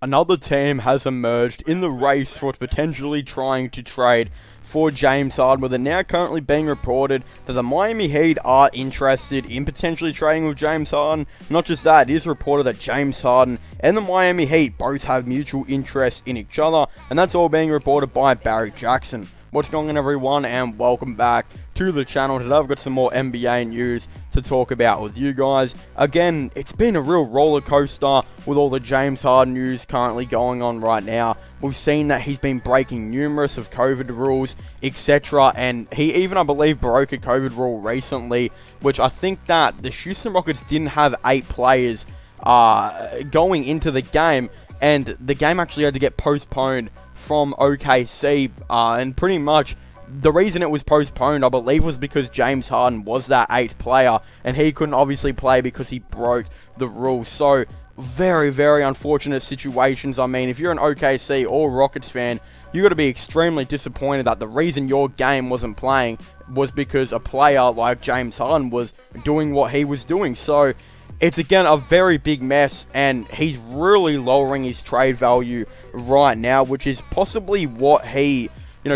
another team has emerged in the race for potentially trying to trade for James Harden, with it now currently being reported that the Miami Heat are interested in potentially trading with James Harden. Not just that, it is reported that James Harden and the Miami Heat both have mutual interest in each other, and that's all being reported by Barry Jackson. What's going on, everyone, and welcome back to the channel. Today I've got some more NBA news to talk about with you guys. Again, it's been a real roller coaster with all the James Harden news currently going on right now. We've seen that he's been breaking numerous of COVID rules, etc. And he even, I believe, broke a COVID rule recently, which I think that the Houston Rockets didn't have 8 players going into the game, and the game actually had to get postponed from OKC, and pretty much the reason it was postponed, I believe, was because James Harden was that 8th player, and he couldn't obviously play because he broke the rules. So, very, very unfortunate situations. I mean, if you're an OKC or Rockets fan, you got to be extremely disappointed that the reason your game wasn't playing was because a player like James Harden was doing what he was doing. So, it's again a very big mess, and he's really lowering his trade value right now, which is possibly what he,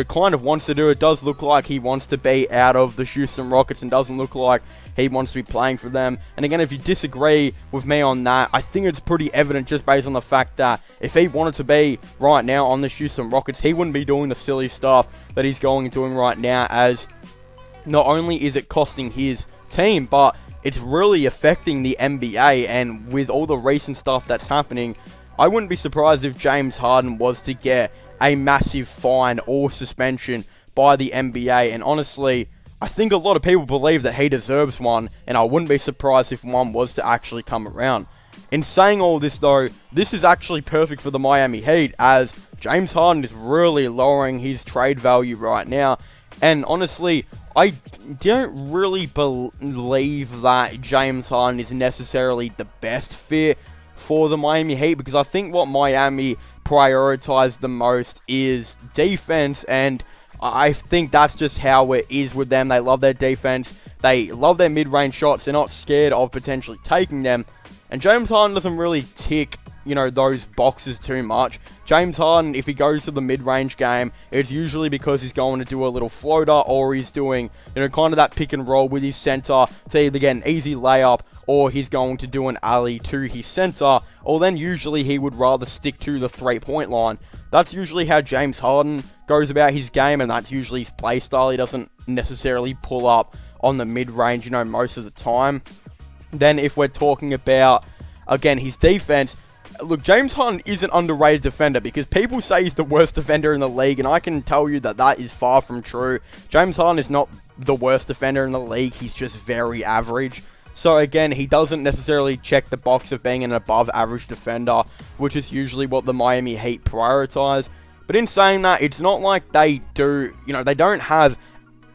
kind of wants to do. It does look like he wants to be out of the Houston Rockets and doesn't look like he wants to be playing for them. And again, if you disagree with me on that, I think it's pretty evident just based on the fact that if he wanted to be right now on the Houston Rockets, he wouldn't be doing the silly stuff that he's going and doing right now, as not only is it costing his team, but it's really affecting the NBA. And with all the recent stuff that's happening, I wouldn't be surprised if James Harden was to get a massive fine or suspension by the NBA. And honestly, I think a lot of people believe that he deserves one, and I wouldn't be surprised if one was to actually come around. In saying all this though, this is actually perfect for the Miami Heat, as James Harden is really lowering his trade value right now. And honestly, I don't really believe that James Harden is necessarily the best fit for the Miami Heat, because I think what Miami prioritized the most is defense, and I think that's just how it is with them. They love their defense, they love their mid-range shots, they're not scared of potentially taking them, and James Harden doesn't really tick those boxes too much. James Harden, if he goes to the mid-range game, it's usually because he's going to do a little floater, or he's doing, kind of that pick and roll with his center to either get an easy layup, or he's going to do an alley to his center, or then usually he would rather stick to the 3-point line. That's usually how James Harden goes about his game, and that's usually his play style. He doesn't necessarily pull up on the mid-range, most of the time. Then if we're talking about, again, his defense, look, James Harden is an underrated defender, because people say he's the worst defender in the league, and I can tell you that that is far from true. James Harden is not the worst defender in the league, he's just very average. So again, he doesn't necessarily check the box of being an above average defender, which is usually what the Miami Heat prioritize. But in saying that, it's not like they do, they don't have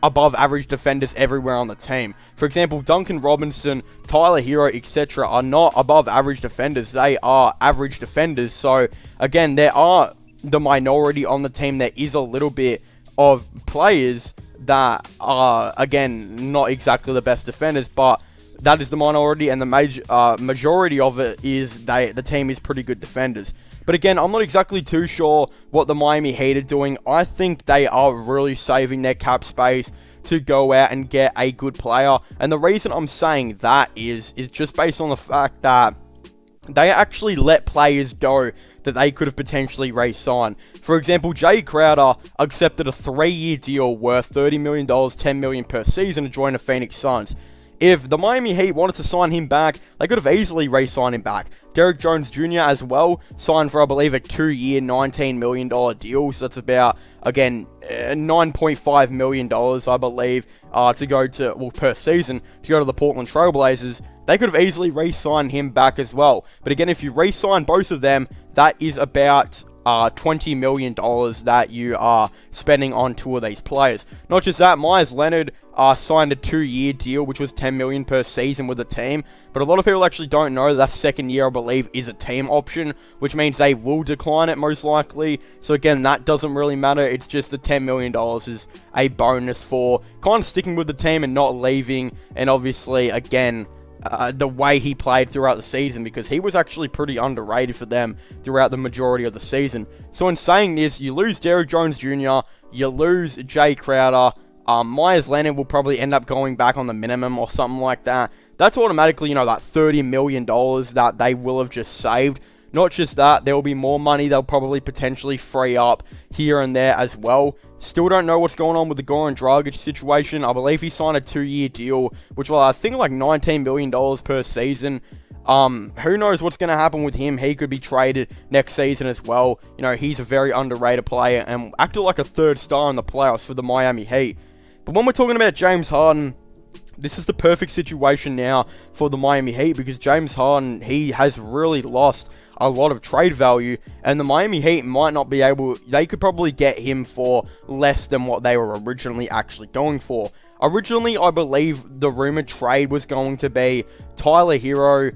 above average defenders everywhere on the team. For example, Duncan Robinson, Tyler Hero, etc. are not above average defenders. They are average defenders. So again, there are the minority on the team. There is a little bit of players that are, again, not exactly the best defenders, but that is the minority, and the majority of it is the team is pretty good defenders. But again, I'm not exactly too sure what the Miami Heat are doing. I think they are really saving their cap space to go out and get a good player. And the reason I'm saying that is just based on the fact that they actually let players go that they could have potentially re-signed. For example, Jay Crowder accepted a 3-year deal worth $30 million, $10 million per season to join the Phoenix Suns. If the Miami Heat wanted to sign him back, they could have easily re-signed him back. Derrick Jones Jr. as well, signed for, I believe, a 2-year, $19 million deal. So that's about, again, $9.5 million, I believe, to go to, per season, to go to the Portland Trailblazers. They could have easily re-signed him back as well. But again, if you re-sign both of them, that is about $20 million that you are spending on 2 of these players. Not just that, Myers Leonard signed a 2-year deal, which was $10 million per season with the team. But a lot of people actually don't know that second year, I believe, is a team option, which means they will decline it most likely. So again, that doesn't really matter. It's just the $10 million is a bonus for kind of sticking with the team and not leaving. And obviously, again, the way he played throughout the season, because he was actually pretty underrated for them throughout the majority of the season. So in saying this, you lose Derrick Jones Jr., you lose Jay Crowder, Myers Leonard will probably end up going back on the minimum or something like that. That's automatically, that $30 million that they will have just saved. Not just that, there will be more money they'll probably potentially free up here and there as well. Still don't know what's going on with the Goran Dragic situation. I believe he signed a 2-year deal, which will, I think, like $19 million per season. Who knows what's going to happen with him? He could be traded next season as well. He's a very underrated player and acted like a third star in the playoffs for the Miami Heat. But when we're talking about James Harden, this is the perfect situation now for the Miami Heat, because James Harden, he has really lost a lot of trade value, and the Miami Heat might not be able, they could probably get him for less than what they were originally actually going for. Originally, I believe the rumored trade was going to be Tyler Hero,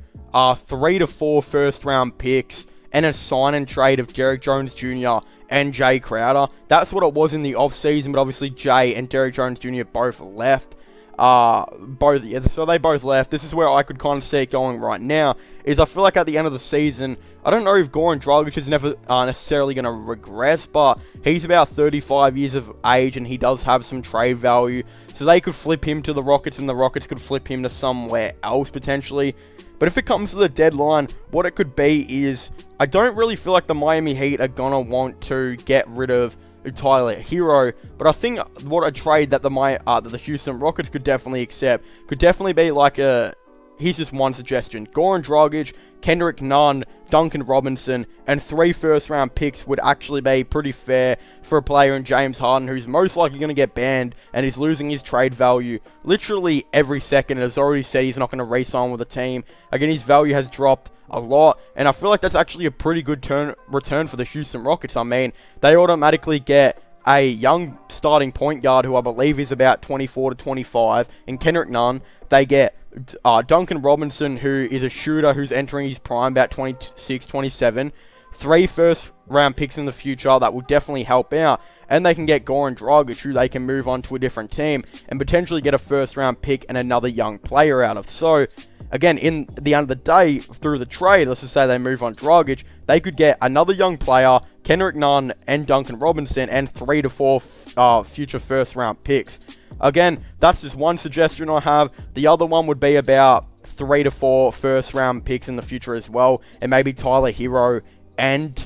3 to 4 first round picks, and a sign and trade of Derrick Jones Jr. and Jay Crowder. That's what it was in the offseason, but obviously Jay and Derrick Jones Jr. both left. So they both left. This is where I could kind of see it going right now, is I feel like at the end of the season, I don't know if Goran Dragic is never necessarily going to regress, but he's about 35 years of age and he does have some trade value, so they could flip him to the Rockets and the Rockets could flip him to somewhere else potentially. But if it comes to the deadline, what it could be is, I don't really feel like the Miami Heat are going to want to get rid of Tyler Hero, but I think what a trade that the Houston Rockets could definitely accept could definitely be like here's just one suggestion: Goran Dragic, Kendrick Nunn, Duncan Robinson, and 3 first-round picks would actually be pretty fair for a player in James Harden, who's most likely going to get banned and is losing his trade value literally every second, and has already said he's not going to re-sign with the team. Again, his value has dropped a lot, and I feel like that's actually a pretty good return for the Houston Rockets. I mean, they automatically get a young starting point guard who I believe is about 24 to 25, and Kendrick Nunn. They get Duncan Robinson, who is a shooter who's entering his prime, about 26, 27. 3 first-round picks in the future that will definitely help out. And they can get Goran Dragic, who they can move on to a different team and potentially get a first-round pick and another young player out of. So, again, in the end of the day, through the trade, let's just say they move on Dragic, they could get another young player, Kendrick Nunn and Duncan Robinson, and 3 to 4 future first-round picks. Again, that's just one suggestion I have. The other one would be about 3 to 4 first-round picks in the future as well, and maybe Tyler Hero and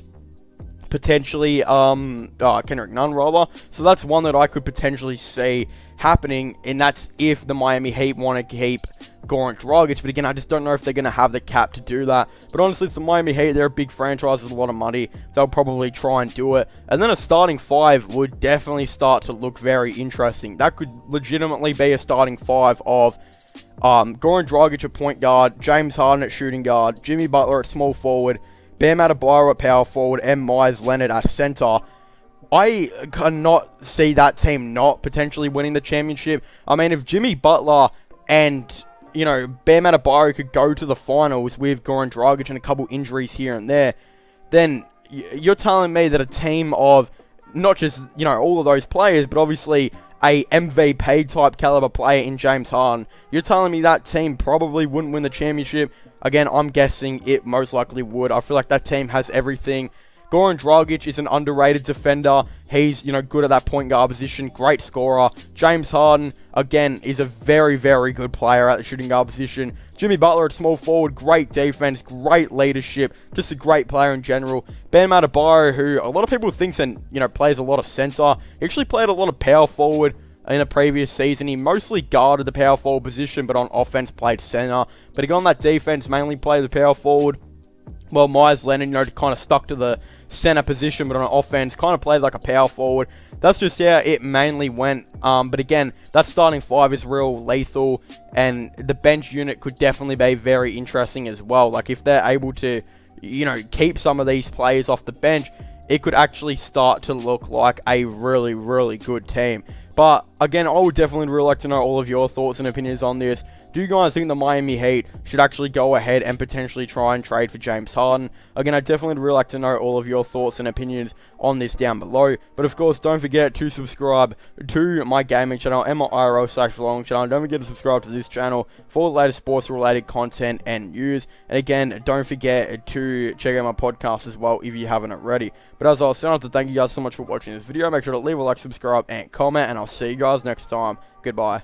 potentially Kendrick Nunn rather. So that's one that I could potentially see happening, and that's if the Miami Heat want to keep Goran Dragic. But again, I just don't know if they're going to have the cap to do that. But honestly, it's the Miami Heat. They're a big franchise with a lot of money. They'll probably try and do it. And then a starting 5 would definitely start to look very interesting. That could legitimately be a starting 5 of Goran Dragic at point guard, James Harden at shooting guard, Jimmy Butler at small forward, Bam Adebayo at power forward, and Myers Leonard at center. I cannot see that team not potentially winning the championship. I mean, if Jimmy Butler and, Bam Adebayo could go to the finals with Goran Dragic and a couple injuries here and there, then you're telling me that a team of not just, all of those players, but obviously a MVP type caliber player in James Harden, you're telling me that team probably wouldn't win the championship? Again, I'm guessing it most likely would. I feel like that team has everything. Goran Dragic is an underrated defender. He's, good at that point guard position. Great scorer. James Harden, again, is a very, very good player at the shooting guard position. Jimmy Butler at small forward. Great defense. Great leadership. Just a great player in general. Bam Adebayo, who a lot of people think plays a lot of center. He actually played a lot of power forward in a previous season. He mostly guarded the power forward position, but on offense played center. But again, on that defense, mainly played the power forward. Well, Myers Leonard, kind of stuck to the center position, but on offense, kind of played like a power forward. That's just how it mainly went. But again, that starting 5 is real lethal, and the bench unit could definitely be very interesting as well. Like, if they're able to, keep some of these players off the bench, it could actually start to look like a really, really good team. But again, I would definitely really like to know all of your thoughts and opinions on this. do you guys think the Miami Heat should actually go ahead and potentially try and trade for James Harden? Again, I definitely would really like to know all of your thoughts and opinions on this down below. But of course, don't forget to subscribe to my gaming channel, MIRL/vlogging channel. Don't forget to subscribe to this channel for the latest sports related content and news. And again, don't forget to check out my podcast as well if you haven't already. But as I was saying, I have to thank you guys so much for watching this video. Make sure to leave a like, subscribe, and comment, and I'll see you guys next time. Goodbye.